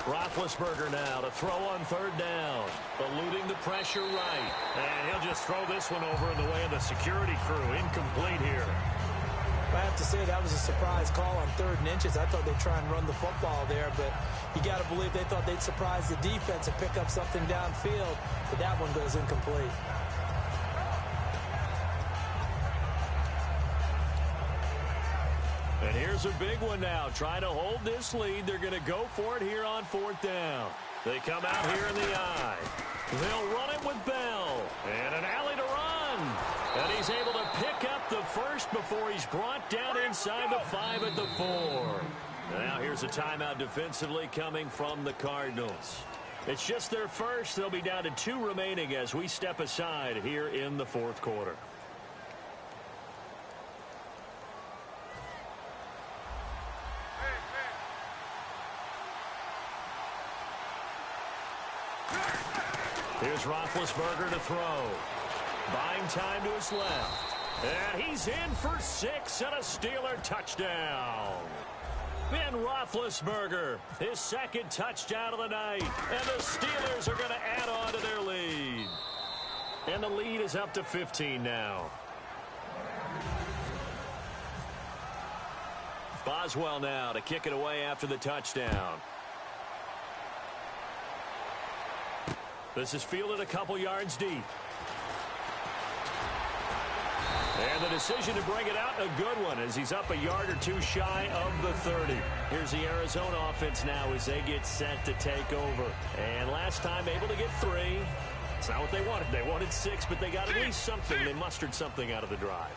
Roethlisberger now to throw on third down. Eluding the pressure right. And he'll just throw this one over in the way of the security crew. Incomplete here. I have to say that was a surprise call on 3rd and inches. I thought they'd try and run the football there, but you got to believe they thought they'd surprise the defense and pick up something downfield, but that one goes incomplete. And here's a big one now. Trying to hold this lead. They're going to go for it here on 4th down. They come out here in the eye. They'll run it with Bell. And an alley to run. And he's able to pick up the first before he's brought down inside the 5 at the 4. Now here's a timeout defensively coming from the Cardinals. It's just their first. They'll be down to 2 remaining as we step aside here in the 4th quarter. Here's Roethlisberger to throw. Buying time to his left. And he's in for 6 and a Steeler touchdown. Ben Roethlisberger, his 2nd touchdown of the night. And the Steelers are going to add on to their lead. And the lead is up to 15 now. Boswell now to kick it away after the touchdown. This is fielded a couple yards deep. And the decision to bring it out, a good one, as he's up a yard or two shy of the 30. Here's the Arizona offense now as they get set to take over. And last time able to get 3. It's not what they wanted. They wanted 6, but they got at least something. They mustered something out of the drive.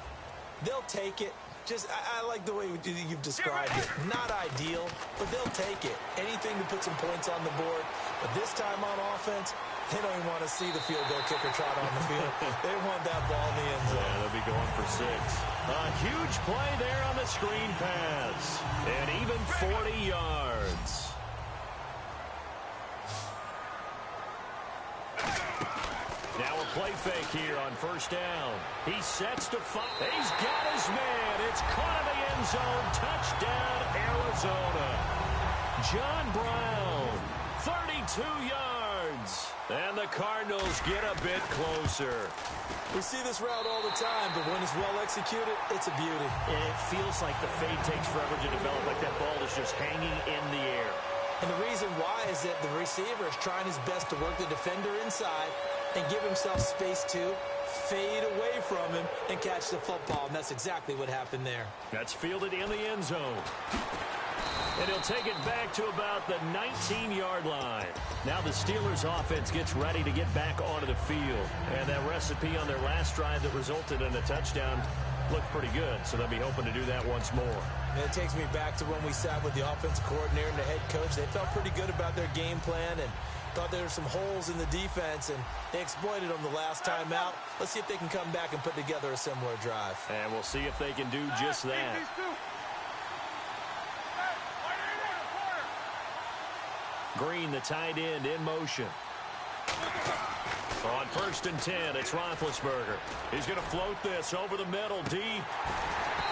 They'll take it. I like the way you've described it. Not ideal, but they'll take it. Anything to put some points on the board. But this time on offense, they don't even want to see the field goal kicker trot on the field. They want that ball in the end zone. Yeah, they'll be going for 6. A huge play there on the screen pass. And even 40 yards. Now a play fake here on first down. He sets to fire. He's got his man. It's caught in the end zone. Touchdown, Arizona. John Brown, 32 yards. And the Cardinals get a bit closer. We see this route all the time, but when it's well executed, it's a beauty. It feels like the fade takes forever to develop, like that ball is just hanging in the air. And the reason why is that the receiver is trying his best to work the defender inside and give himself space to fade away from him and catch the football. And that's exactly what happened there. That's fielded in the end zone. And he'll take it back to about the 19-yard line. Now the Steelers offense gets ready to get back onto the field. And that recipe on their last drive that resulted in a touchdown looked pretty good. So they'll be hoping to do that once more. And it takes me back to when we sat with the offensive coordinator and the head coach. They felt pretty good about their game plan and thought there were some holes in the defense, and they exploited them the last time out. Let's see if they can come back and put together a similar drive. And we'll see if they can do just that. Green, the tight end, in motion. On 1st and 10, it's Roethlisberger. He's going to float this over the middle, deep.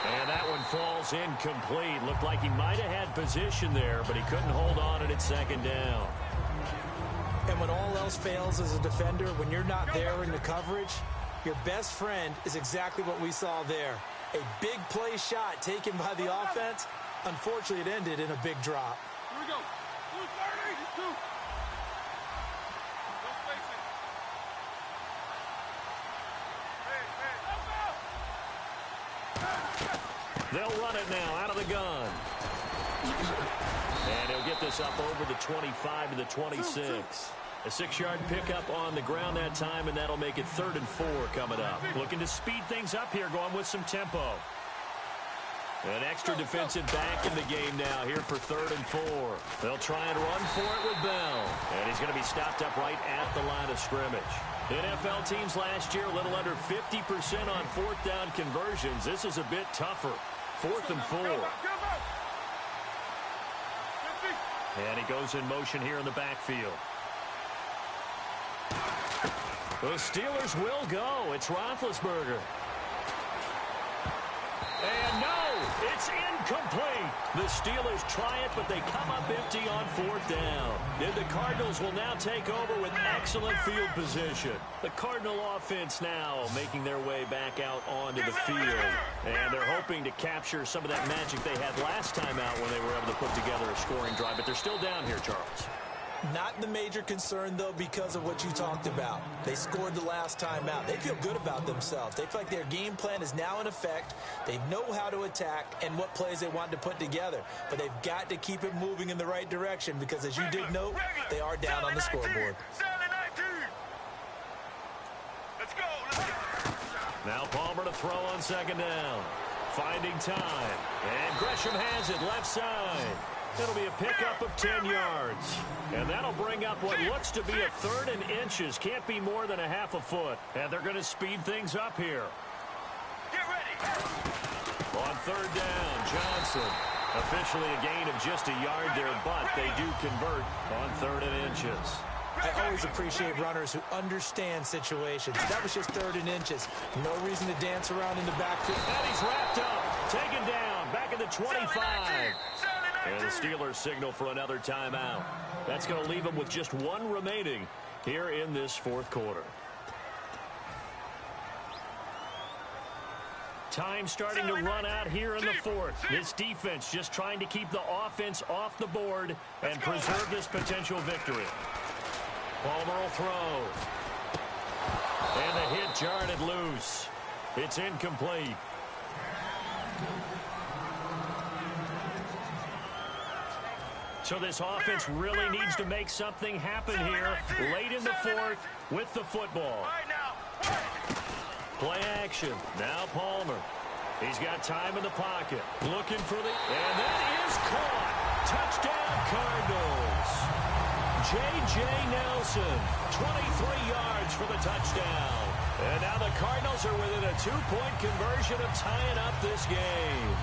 And that one falls incomplete. Looked like he might have had position there, but he couldn't hold on at 2nd down. And when all else fails as a defender, when you're not there in the coverage, your best friend is exactly what we saw there. A big play shot taken by the offense. Unfortunately, it ended in a big drop. Here we go. 230. 2. They'll run it now out of the gun. And he'll get this up over the 25 to the 26. A 6-yard pickup on the ground that time, and that'll make it 3rd and 4 coming up. Looking to speed things up here, going with some tempo. An extra defensive back in the game now here for 3rd and 4. They'll try and run for it with Bell. And he's going to be stopped up right at the line of scrimmage. NFL teams last year a little under 50% on 4th down conversions. This is a bit tougher. 4th and 4. And he goes in motion here in the backfield. The Steelers will go. It's Roethlisberger. And no, it's incomplete. The Steelers try it, but they come up empty on 4th down. And the Cardinals will now take over with excellent field position. The Cardinal offense now making their way back out onto the field. And they're hoping to capture some of that magic they had last time out when they were able to put together a scoring drive. But they're still down here, Charles. Not the major concern, though, because of what you talked about. They scored the last time out. They feel good about themselves. They feel like their game plan is now in effect. They know how to attack and what plays they want to put together. But they've got to keep it moving in the right direction because, as you did note, they are down on the scoreboard. Now Palmer to throw on 2nd down. Finding time. And Gresham has it left side. It'll be a pickup of 10 yards. And that'll bring up what looks to be a 3rd and inches. Can't be more than a half a foot. And they're going to speed things up here. Get ready. On 3rd down, Johnson. Officially a gain of just a yard there, but they do convert on 3rd and inches. I always appreciate runners who understand situations. That was just 3rd and inches. No reason to dance around in the backfield. And he's wrapped up. Taken down. Back at the 25. And the Steelers signal for another timeout. That's going to leave them with just 1 remaining here in this 4th quarter. Time starting to run out here in the fourth. This defense just trying to keep the offense off the board and preserve this potential victory. Palmer will throw. And the hit jarred it loose. It's incomplete. So this offense really needs to make something happen here late in the fourth with the football. Play action. Now Palmer. He's got time in the pocket. Looking for the... And that is caught. Touchdown, Cardinals. J.J. Nelson, 23 yards for the touchdown. And now the Cardinals are within a 2-point conversion of tying up this game.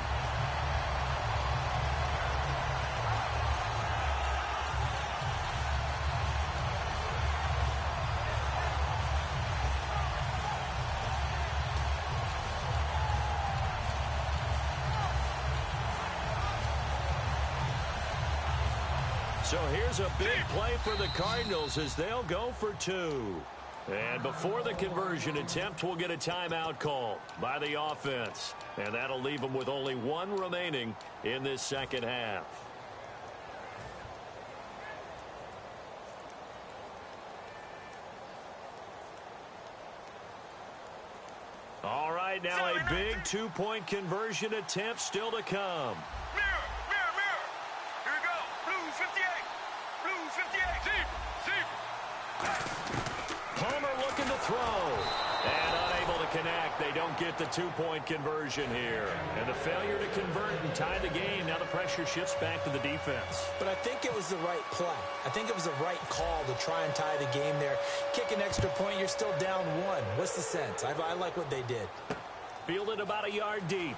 So here's a big play for the Cardinals as they'll go for 2. And before the conversion attempt, we'll get a timeout call by the offense. And that'll leave them with only 1 remaining in this second half. All right, now a big 2-point conversion attempt still to come. Palmer looking to throw. And unable to connect. They don't get the 2-point conversion here. And the failure to convert and tie the game. Now the pressure shifts back to the defense. But I think it was the right play. I think it was the right call to try and tie the game there. Kick an extra point, you're still down 1. What's the sense? I like what they did. Fielded about a yard deep.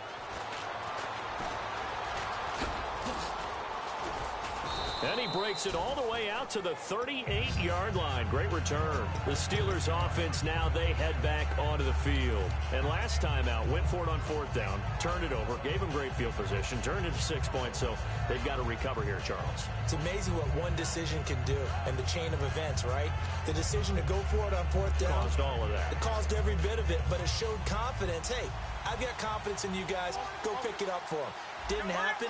And he breaks it all the way out to the 38-yard line. Great return. The Steelers offense now, they head back onto the field. And last time out, went for it on 4th down, turned it over, gave them great field position, turned it to 6 points, so they've got to recover here, Charles. It's amazing what one decision can do in the chain of events, right? The decision to go for it on 4th down. Caused all of that. It caused every bit of it, but it showed confidence. Hey, I've got confidence in you guys. Go pick it up for them. Didn't happen.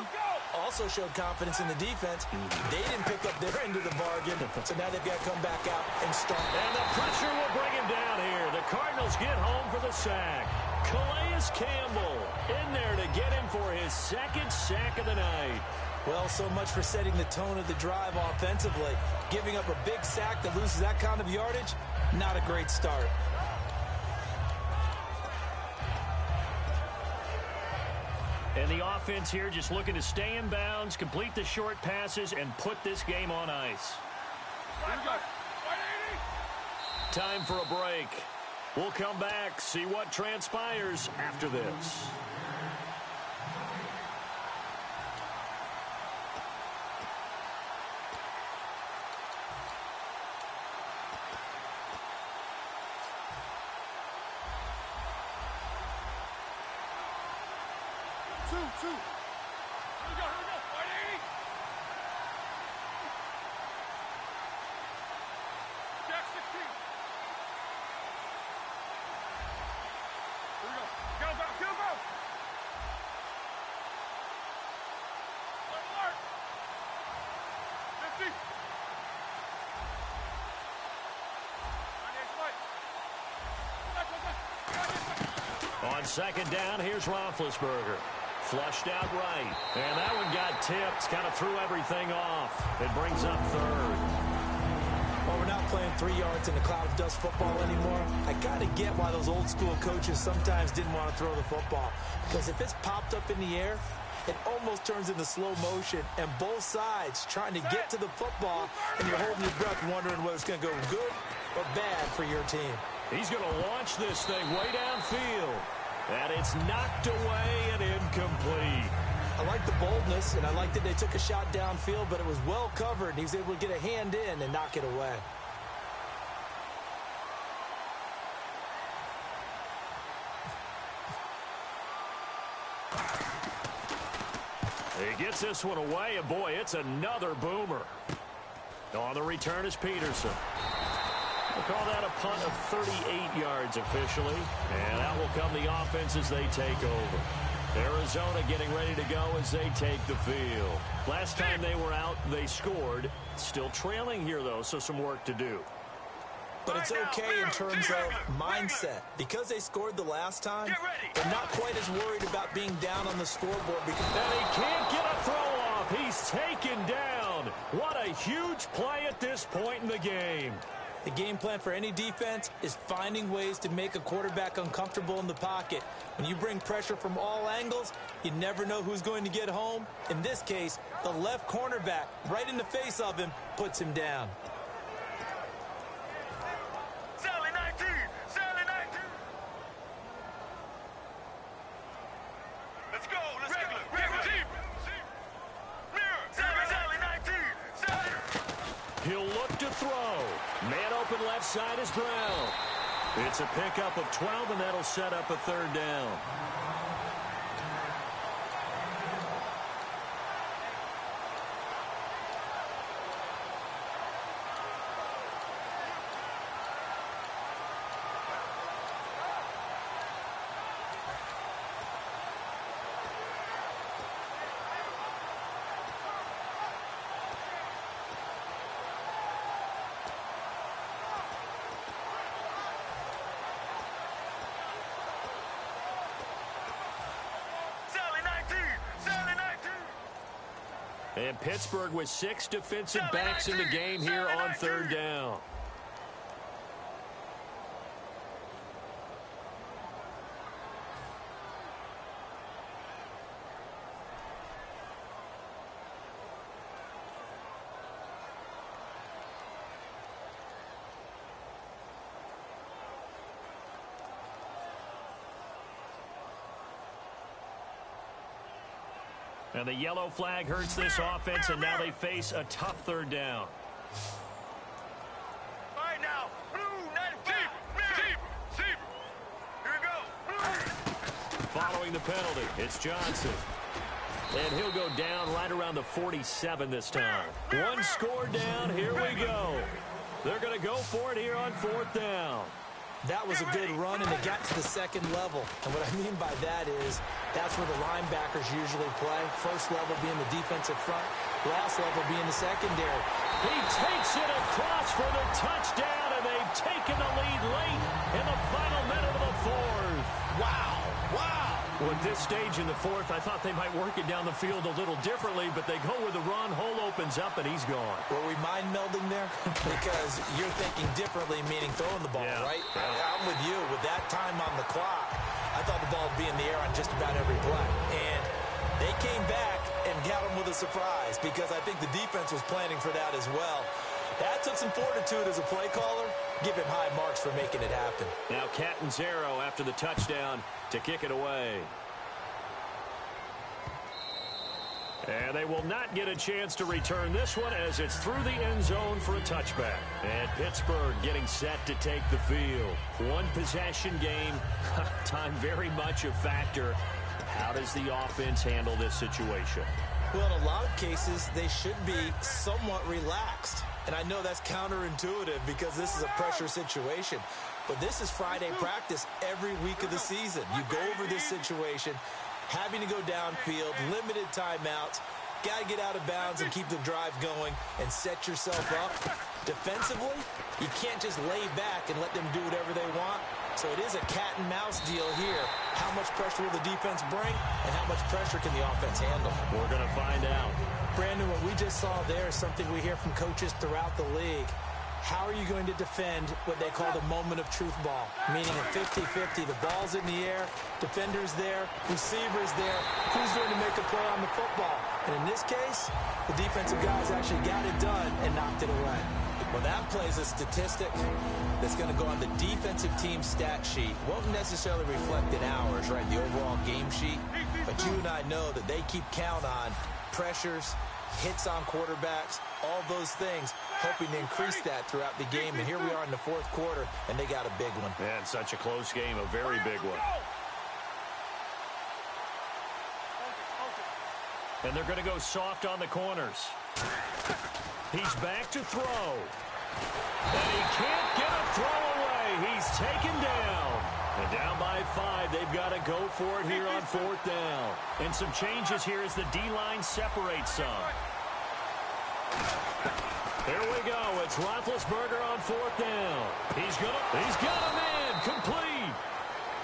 Also showed confidence in the defense. They didn't pick up their end of the bargain, so now they've got to come back out and start. And the pressure will bring him down here. The Cardinals get home for the sack. Calais Campbell in there to get him for his 2nd sack of the night. Well, so much for setting the tone of the drive offensively. Giving up a big sack that loses that kind of yardage, not a great start. And the offense here just looking to stay in bounds, complete the short passes, and put this game on ice. Time for a break. We'll come back, see what transpires after this. Two. Here we go. 580. Jack 16. Here we go. Go. Alert. 50. On 2nd down, here's Roethlisberger. Flushed out right. And that one got tipped. Kind of threw everything off. It brings up 3rd. Well, we're not playing 3 yards in a cloud of dust football anymore. I got to get why those old school coaches sometimes didn't want to throw the football. Because if it's popped up in the air, it almost turns into slow motion. And both sides trying to get to the football, and you're holding your breath wondering whether it's going to go good or bad for your team. He's going to launch this thing way downfield. And it's knocked away and incomplete. I like the boldness, and I like that they took a shot downfield, but it was well covered, and he was able to get a hand in and knock it away. He gets this one away, and boy, it's another boomer. On the return is Peterson. We'll call that a punt of 38 yards officially. And out will come the offense as they take over. Arizona getting ready to go as they take the field. Last time they were out, they scored. Still trailing here, though, so some work to do. But it's okay in terms of mindset. Because they scored the last time, they're not quite as worried about being down on the scoreboard. And he can't get a throw off. He's taken down. What a huge play at this point in the game. The game plan for any defense is finding ways to make a quarterback uncomfortable in the pocket. When you bring pressure from all angles, you never know who's going to get home. In this case, the left cornerback, right in the face of him, puts him down. Sally 19! Sally 19! Let's go! Let's go! Mirror! Sally 19! Sally! He'll look to throw. Man open left side is Brown. It's a pickup of 12, and that'll set up a third down. And Pittsburgh with 6 defensive backs in the game here on third down. And the yellow flag hurts this offense, and now they face a tough third down. All right now, blue 95. Here we go. Following the penalty, it's Johnson. And he'll go down right around the 47 this time. One score down, here we go. They're going to go for it here on fourth down. That was a good run, and it got to the second level. And what I mean by that is that's where the linebackers usually play. First level being the defensive front, last level being the secondary. He takes it across for the touchdown, and they've taken the lead late in the final minute of the fourth. Wow, wow. Well, at this stage in the fourth, I thought they might work it down the field a little differently, but they go with the run, hole opens up, and he's gone. Were we mind melding there? Because you're thinking differently, meaning throwing the ball, right? I'm with you. With that time on the clock, I thought the ball would be in the air on just about every play. And they came back and got him with a surprise because I think the defense was planning for that as well. That took some fortitude as a play caller. Give him high marks for making it happen. Now Catanzaro after the touchdown to kick it away. And they will not get a chance to return this one as it's through the end zone for a touchback. And Pittsburgh getting set to take the field. One possession game. Time very much a factor. How does the offense handle this situation? Well, in a lot of cases, they should be somewhat relaxed. And I know that's counterintuitive because this is a pressure situation. But this is Friday practice every week of the season. You go over this situation, having to go downfield, limited timeouts, got to get out of bounds and keep the drive going and set yourself up. Defensively, you can't just lay back and let them do whatever they want. So it is a cat and mouse deal here. How much pressure will the defense bring and how much pressure can the offense handle? We're going to find out. Brandon, what we just saw there is something we hear from coaches throughout the league. How are you going to defend what they call the moment of truth ball? Meaning a 50-50, the ball's in the air, defender's there, receiver's there. Who's going to make a play on the football? And in this case, the defensive guys actually got it done and knocked it away. Well, that plays a statistic that's going to go on the defensive team stat sheet. Won't necessarily reflect in ours, right, the overall game sheet. But you and I know that they keep count on pressures, hits on quarterbacks, all those things, hoping to increase that throughout the game. And here we are in the fourth quarter, and they got a big one. Man, such a close game, a very big one. And they're going to go soft on the corners. He's back to throw. And he can't get a throw away. He's taken down. And down by 5, they've got to go for it here on 4th down. And some changes here as the D-line separates some. Here we go. It's Roethlisberger on 4th down. He's got him in. Complete.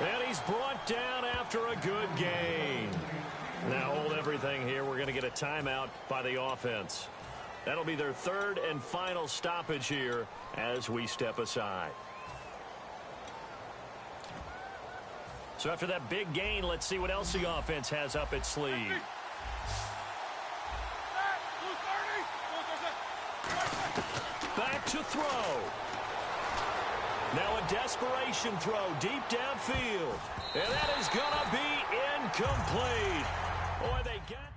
And he's brought down after a good gain. Now hold everything here. We're going to get a timeout by the offense. That'll be their 3rd and final stoppage here as we step aside. So after that big gain, let's see what else the offense has up its sleeve. Back to throw. Now a desperation throw deep downfield. And that is going to be incomplete. Boy, they got